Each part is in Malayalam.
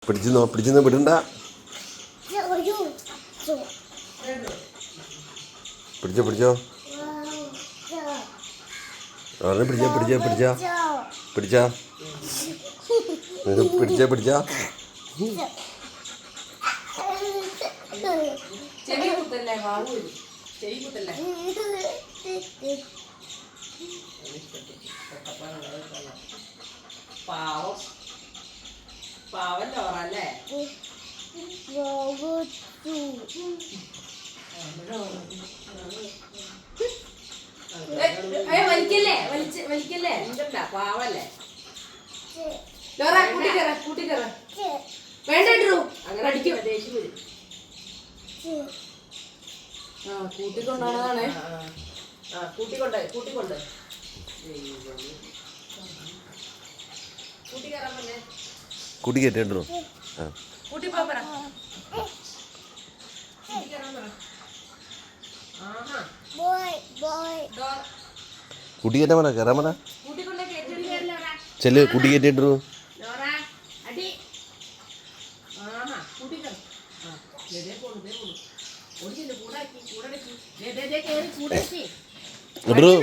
പിടിച്ചെന്ന് വിടണ്ട. പിടിച്ചോ പിടിച്ചോ പറഞ്ഞ പിടിച്ചാ പിടിച്ചാ പിടിച്ചാ പിടിച്ചാ പിടിച്ചാ പിടിച്ചാ ചെവി കുത്തല്ലേ വാങ്ങൂ ചെവി കുത്തല്ലേ പാവം പാവം ചോറല്ലേ വലിക്കല്ലേ വലിക്കല്ലേ എന്താ പാവല്ലേ കൂട്ടിക്കറ വേണ്ടു അങ്ങനെ അടിക്കും ദേഷ്യം വരും. കൂട്ടിക്കൊണ്ടാണ് കൂട്ടിക്കൊണ്ട് കൂട്ടി കയറ്റോ. കൂട്ടി കയറ്റാൻ പറ കയറാൻ പറ ചെല്ല് കൂട്ടി കയറ്റിട്ടു.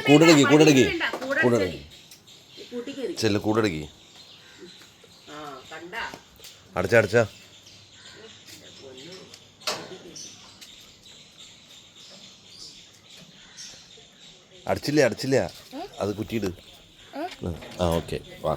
കൂടടക്കി കൂടടക്കി കൂടടക്കി ചെല്ല് കൂടടക്കി അടച്ചാ അടച്ചില്ല അത് കുറ്റിയിട്. ആ ഓക്കെ വാ.